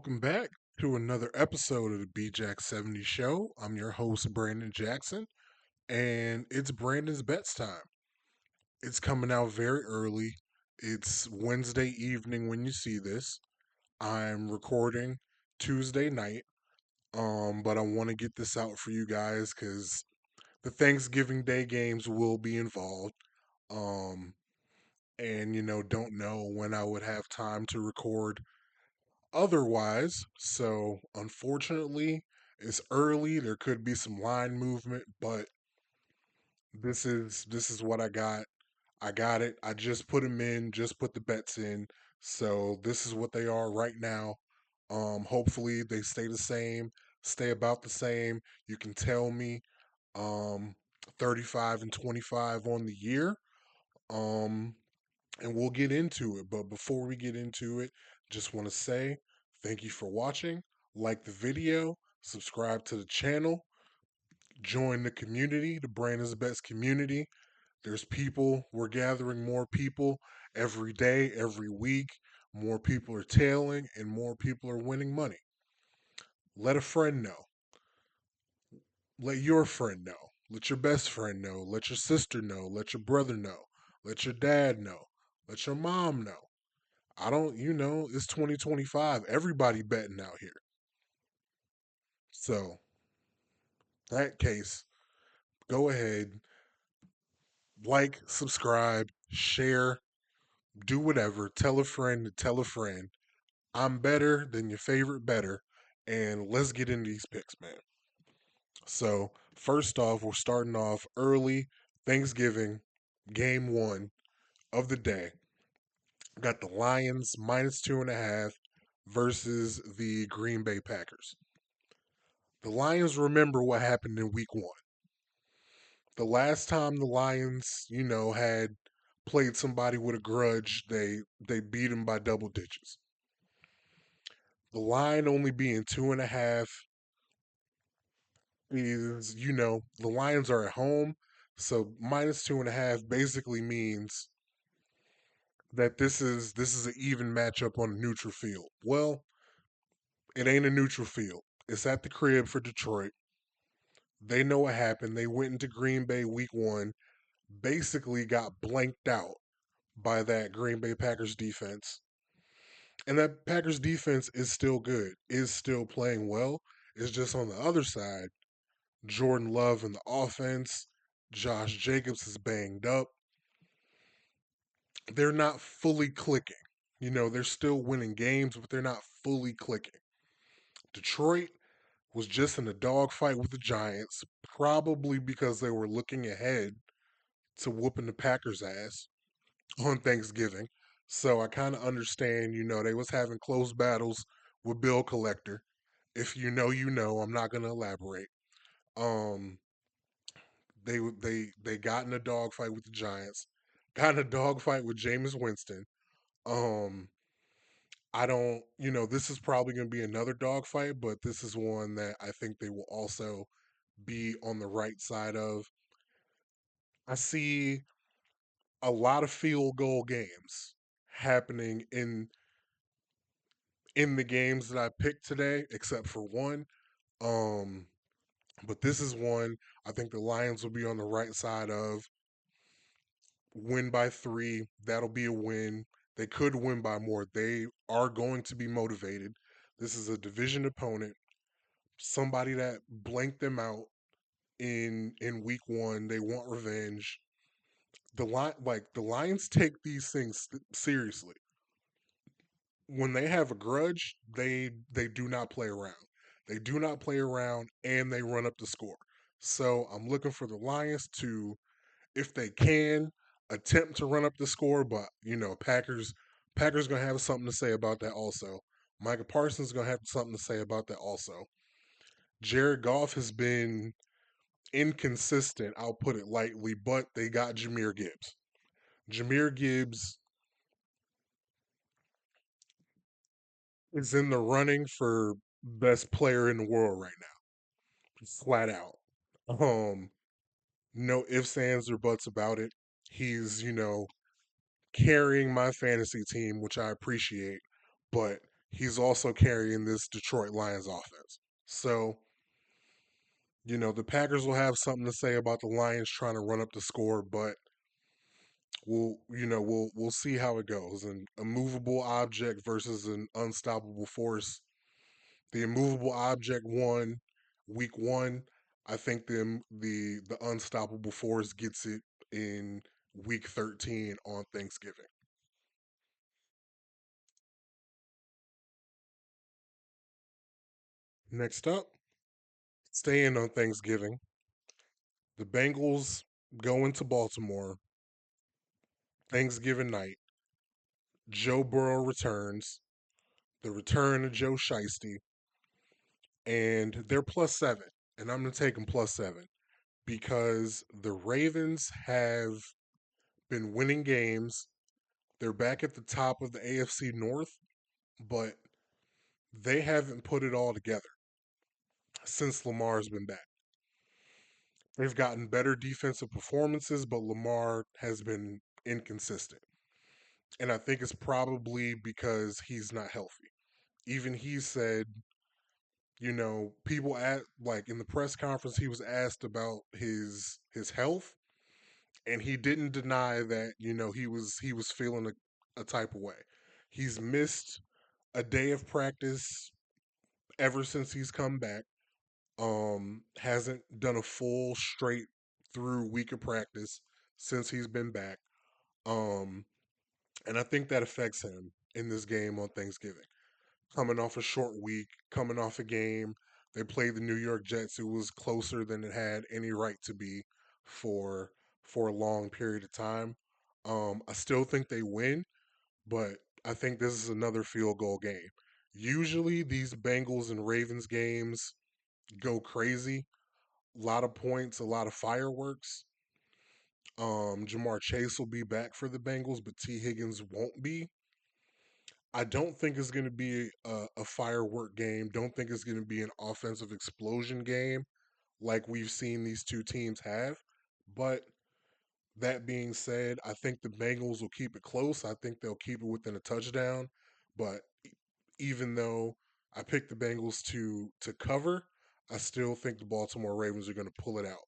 Welcome back to another episode of the BJack 70 Show. I'm your host, Brandon Jackson, and it's Brandon's Bets time. It's coming out very early. It's Wednesday evening when you see this. I'm recording Tuesday night, but I want to get this out for you guys because the Thanksgiving Day games will be involved. Um, and, don't know when I would have time to record otherwise. So unfortunately, it's early. There could be some line movement, but this is what I got. I got it. I just put them in, just put the bets in. So this is what they are right now. Hopefully they stay the same, stay about the same. You can tell me um 35 and 25 on the year. Um and we'll get into it. But before we get into it, just want to say thank you for watching. Like the video, subscribe to the channel, join the community, the Brandon's Best community. There's people, we're gathering more people every day, every week. More people are tailing and more people are winning money. Let a friend know. Let your friend know. Let your best friend know. Let your sister know. Let your brother know. Let your dad know. Let your mom know. I don't, it's 2025. Everybody betting out here. So, that case, go ahead, like, subscribe, share, do whatever. Tell a friend to tell a friend. I'm better than your favorite better. And let's get into these picks, man. So, first off, we're starting off early Thanksgiving, game one of the day. Got the Lions minus 2.5 versus the Green Bay Packers. The Lions remember what happened in week one. The last time the Lions, had played somebody with a grudge, they beat them by double digits. The line only being 2.5 is, the Lions are at home, so minus 2.5 basically means that this is an even matchup on a neutral field. Well, it ain't a neutral field. It's at the crib for Detroit. They know what happened. They went into Green Bay week one, basically got blanked out by that Green Bay Packers defense. And that Packers defense is still good, is still playing well. It's just on the other side, Jordan Love in the offense, Josh Jacobs is banged up. They're not fully clicking. They're still winning games, but they're not fully clicking. Detroit was just in a dogfight with the Giants, probably because they were looking ahead to whooping the Packers' ass on Thanksgiving. So I kind of understand, they was having close battles with Bill Collector. If you know, you know. I'm not gonna elaborate. Um, they got in a dogfight with the Giants, got in a dogfight with Jameis Winston. Um, I don't, this is probably gonna be another dogfight, but this is one that I think they will also be on the right side of. I see a lot of field goal games happening in the games that I picked today, except for one. Um, but this is one I think the Lions will be on the right side of. Win by 3, that'll be a win. They could win by more. They are going to be motivated. This is a division opponent, somebody that blanked them out in week one. They want revenge. The Lions take these things seriously. When they have a grudge, they do not play around. They do not play around and they run up the score. So I'm looking for the Lions to, if they can, attempt to run up the score, but Packers gonna have something to say about that also. Micah Parsons gonna have something to say about that also. Jared Goff has been inconsistent, I'll put it lightly, but they got Jahmyr Gibbs. Jahmyr Gibbs is in the running for best player in the world right now, flat out. Um, no ifs, ands, or buts about it. He's carrying my fantasy team, which I appreciate, but he's also carrying this Detroit Lions offense. So, the Packers will have something to say about the Lions trying to run up the score, but we'll see how it goes. An immovable object versus an unstoppable force. The immovable object won week 1. I think the unstoppable force gets it in week 13 on Thanksgiving. Next up, staying on Thanksgiving, the Bengals go into Baltimore Thanksgiving night. Joe Burrow returns, the return of Joe Shiesty, and they're +7. And I'm going to take them +7 because the Ravens have been winning games. They're back at the top of the AFC North, but they haven't put it all together since Lamar's been back. They've gotten better defensive performances, but Lamar has been inconsistent. And I think it's probably because he's not healthy. Even he said, people at like in the press conference he was asked about his health, and he didn't deny that, he was feeling a type of way. He's missed a day of practice ever since he's come back. Hasn't done a full straight through week of practice since he's been back. Um, and I think that affects him in this game on Thanksgiving. Coming off a short week, coming off a game, they played the New York Jets, who was closer than it had any right to be for for a long period of time. I still think they win, but I think this is another field goal game. Usually, these Bengals and Ravens games go crazy. A lot of points, a lot of fireworks. Jamar Chase will be back for the Bengals, but T. Higgins won't be. I don't think it's going to be a firework game. Don't think it's going to be an offensive explosion game like we've seen these two teams have. But that being said, I think the Bengals will keep it close. I think they'll keep it within a touchdown. But even though I picked the Bengals to cover, I still think the Baltimore Ravens are going to pull it out.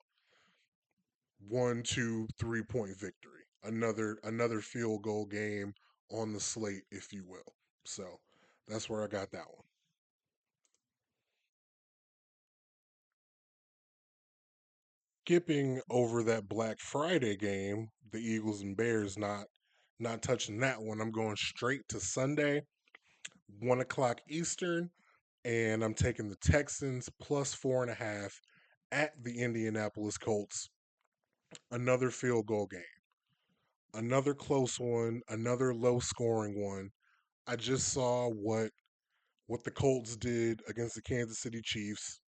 1, 2, 3 point victory. Another field goal game on the slate, if you will. So that's where I got that one. Skipping over that Black Friday game, the Eagles and Bears, not touching that one. I'm going straight to Sunday, 1 o'clock Eastern, and I'm taking the Texans +4.5 at the Indianapolis Colts. Another field goal game, another close one, another low scoring one. I just saw what the Colts did against the Kansas City Chiefs.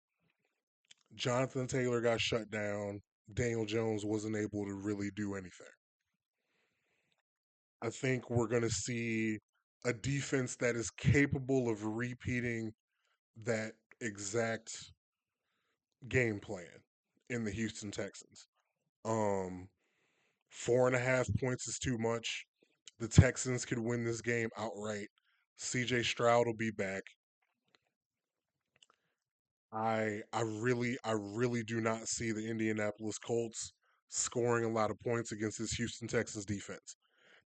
Jonathan Taylor got shut down. Daniel Jones wasn't able to really do anything. I think we're going to see a defense that is capable of repeating that exact game plan in the Houston Texans. Um, 4.5 points is too much. The Texans could win this game outright. CJ Stroud will be back. I really do not see the Indianapolis Colts scoring a lot of points against this Houston Texans defense.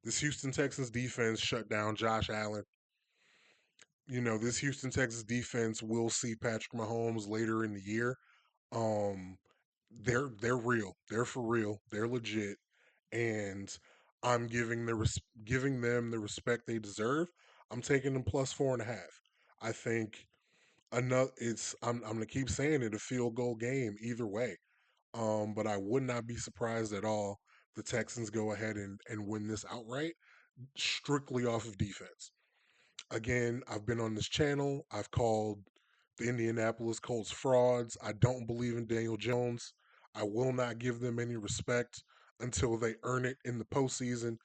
This Houston Texans defense shut down Josh Allen. This Houston Texans defense will see Patrick Mahomes later in the year. Um, they're real. They're for real. They're legit, and I'm giving them the respect they deserve. I'm taking them +4.5. I think another. I'm gonna keep saying it, a field goal game either way. But I would not be surprised at all the Texans go ahead and win this outright, strictly off of defense. Again, I've been on this channel. I've called the Indianapolis Colts frauds. I don't believe in Daniel Jones. I will not give them any respect until they earn it in the postseason.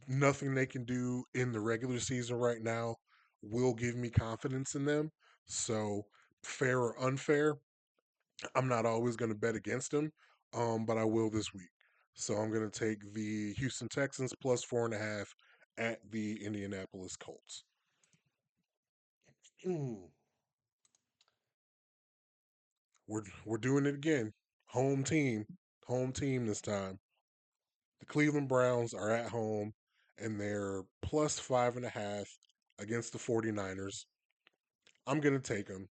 Nothing they can do in the regular season right now will give me confidence in them. So, fair or unfair, I'm not always going to bet against them, but I will this week. So I'm going to take the Houston Texans +4.5 at the Indianapolis Colts. Mm, we're doing it again. Home team, home team this time. The Cleveland Browns are at home, and they're plus 5.5 against the 49ers. I'm gonna take them.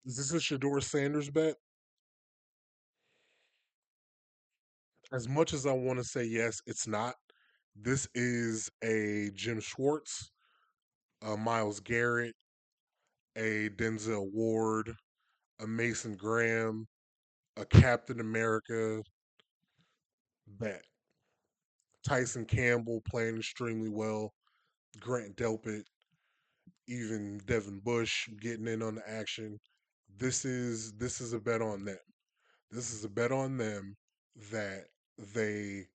Is this a Shador Sanders bet? As much as I want to say yes, it's not. This is a Jim Schwartz, a Miles Garrett, a Denzel Ward, a Mason Graham, a Captain America bet. Tyson Campbell playing extremely well. Grant Delpit, even Devin Bush getting in on the action. This is a bet on them. This is a bet on them that they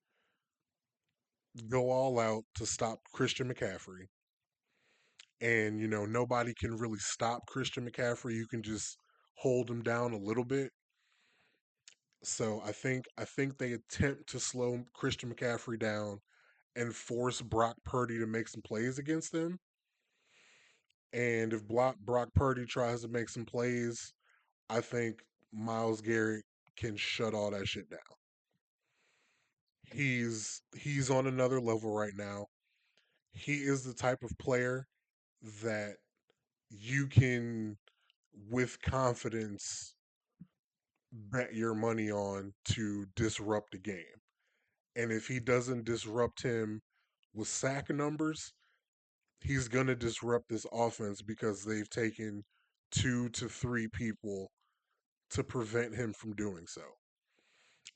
go all out to stop Christian McCaffrey. And nobody can really stop Christian McCaffrey. You can just hold him down a little bit. So I think they attempt to slow Christian McCaffrey down and force Brock Purdy to make some plays against them. And if Brock Purdy tries to make some plays, I think Miles Garrett can shut all that shit down. He's on another level right now. He is the type of player that you can with confidence bet your money on to disrupt the game. And if he doesn't disrupt him with sack numbers, he's going to disrupt this offense because they've taken 2 to 3 people to prevent him from doing so.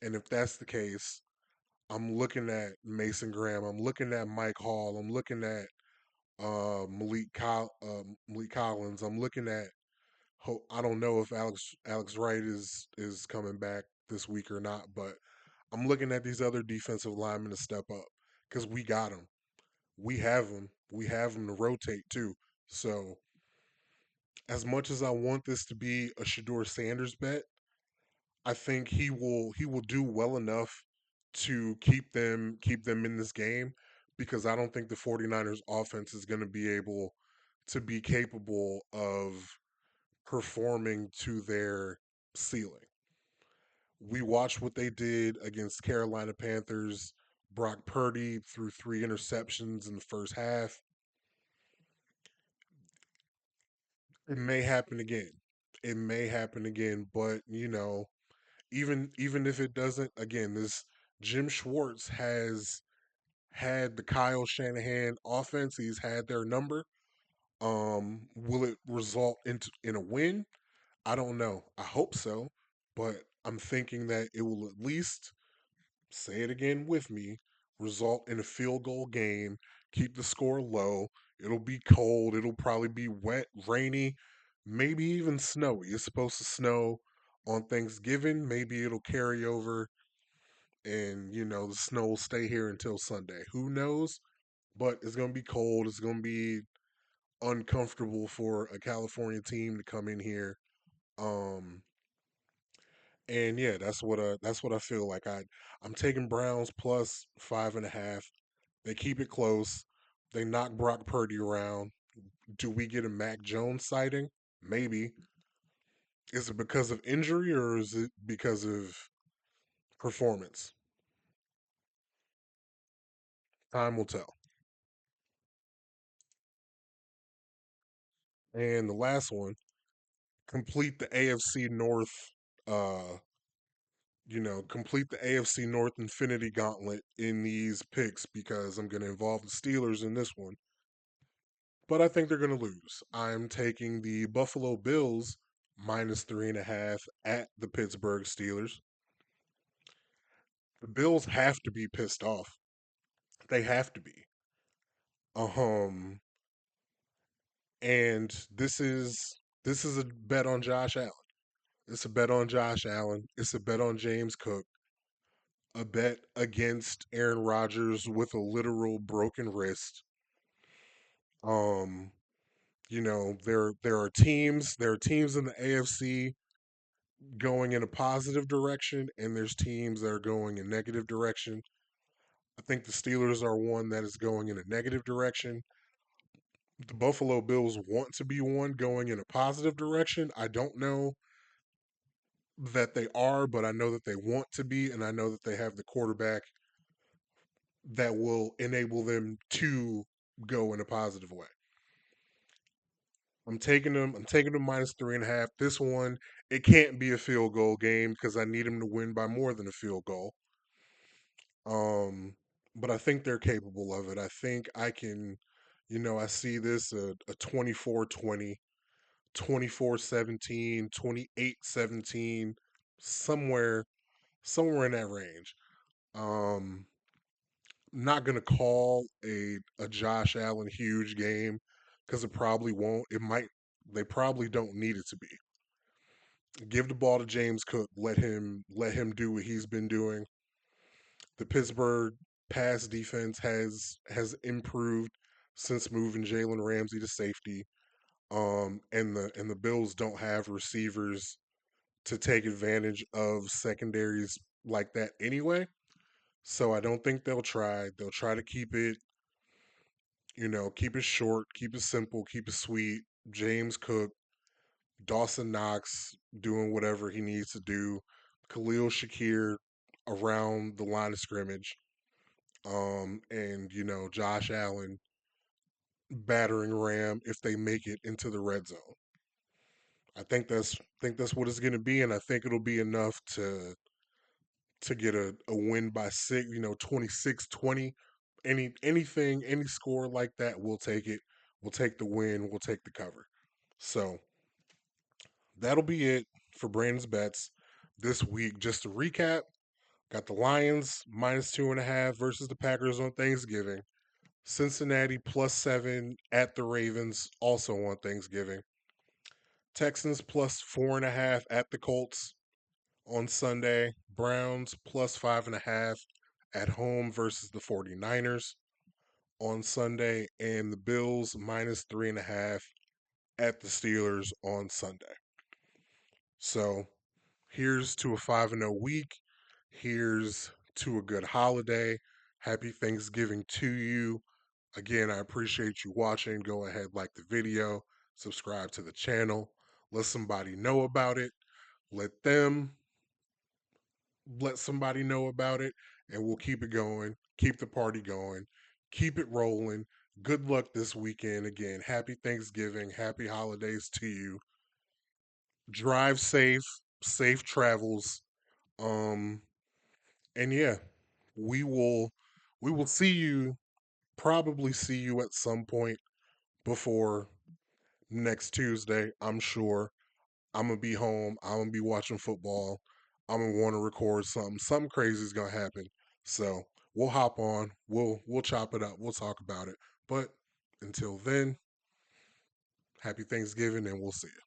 And if that's the case, I'm looking at Mason Graham. I'm looking at Mike Hall. I'm looking at Malik Collins. I'm looking at. I don't know if Alex Wright is coming back this week or not, but I'm looking at these other defensive linemen to step up because we got them. We have them. We have them to rotate too. So as much as I want this to be a Shador Sanders bet, I think he will do well enough to keep them in this game because I don't think the 49ers offense is going to be able to be capable of performing to their ceiling. We watched what they did against Carolina Panthers. Brock Purdy threw 3 interceptions in the first half. It may happen again. It may happen again, but even if it doesn't, again, this Jim Schwartz has had the Kyle Shanahan offense. He's had their number. Will it result in a win? I don't know. I hope so, but I'm thinking that it will at least say it again with me, result in a field goal game, keep the score low. It'll be cold. It'll probably be wet, rainy, maybe even snowy. It's supposed to snow on Thanksgiving. Maybe it'll carry over and, the snow will stay here until Sunday. Who knows? But it's going to be cold. It's going to be uncomfortable for a California team to come in here. Um, and yeah, that's what I feel like. I'm taking Browns plus 5.5. They keep it close. They knock Brock Purdy around. Do we get a Mac Jones sighting? Maybe. Is it because of injury or is it because of performance? Time will tell. And the last one, complete the AFC North. Complete the AFC North Infinity Gauntlet in these picks because I'm going to involve the Steelers in this one. But I think they're going to lose. I'm taking the Buffalo Bills minus 3.5 at the Pittsburgh Steelers. The Bills have to be pissed off. They have to be. Um, and this is a bet on Josh Allen. It's a bet on Josh Allen. It's a bet on James Cook. A bet against Aaron Rodgers with a literal broken wrist. Um, there are teams in the AFC going in a positive direction, and there's teams that are going in negative direction. I think the Steelers are one that is going in a negative direction. The Buffalo Bills want to be one going in a positive direction. I don't know that they are, but I know that they want to be, and I know that they have the quarterback that will enable them to go in a positive way. I'm taking them. I'm taking them minus 3.5. This one, it can't be a field goal game because I need them to win by more than a field goal. Um, but I think they're capable of it. I think I can, I see this a 24-20, 24-17, 28-17, somewhere in that range. Um, not gonna call a Josh Allen huge game because it probably won't. It might. They probably don't need it to be. Give the ball to James Cook. Let him do what he's been doing. The Pittsburgh pass defense has improved since moving Jalen Ramsey to safety. And the Bills don't have receivers to take advantage of secondaries like that anyway. So I don't think they'll try. They'll try to keep it short, keep it simple, keep it sweet. James Cook, Dawson Knox doing whatever he needs to do. Khalil Shakir around the line of scrimmage. And Josh Allen battering Ram if they make it into the red zone. I think that's what it's going to be, and I think it'll be enough to get a win by 6, 26-20. Any score like that, we'll take it. We'll take the win. We'll take the cover. So that'll be it for Brandon's bets this week. Just to recap, got the Lions minus 2.5 versus the Packers on Thanksgiving. Cincinnati +7 at the Ravens, also on Thanksgiving. Texans +4.5 at the Colts on Sunday. Browns +5.5 at home versus the 49ers on Sunday. And the Bills -3.5 at the Steelers on Sunday. So here's to a 5-0 week. Here's to a good holiday. Happy Thanksgiving to you. Again, I appreciate you watching. Go ahead, like the video, subscribe to the channel, let somebody know about it. Let them let somebody know about it, and we'll keep it going, keep the party going, keep it rolling. Good luck this weekend. Again, happy Thanksgiving, happy holidays to you. Drive safe, safe travels. Um, and yeah, we will we will see you, probably see you at some point before next Tuesday. I'm sure I'm gonna be home. I'm gonna be watching football. I'm gonna want to record something. Something crazy is gonna happen. So we'll hop on. We'll chop it up. We'll talk about it. But until then, happy Thanksgiving, and we'll see you.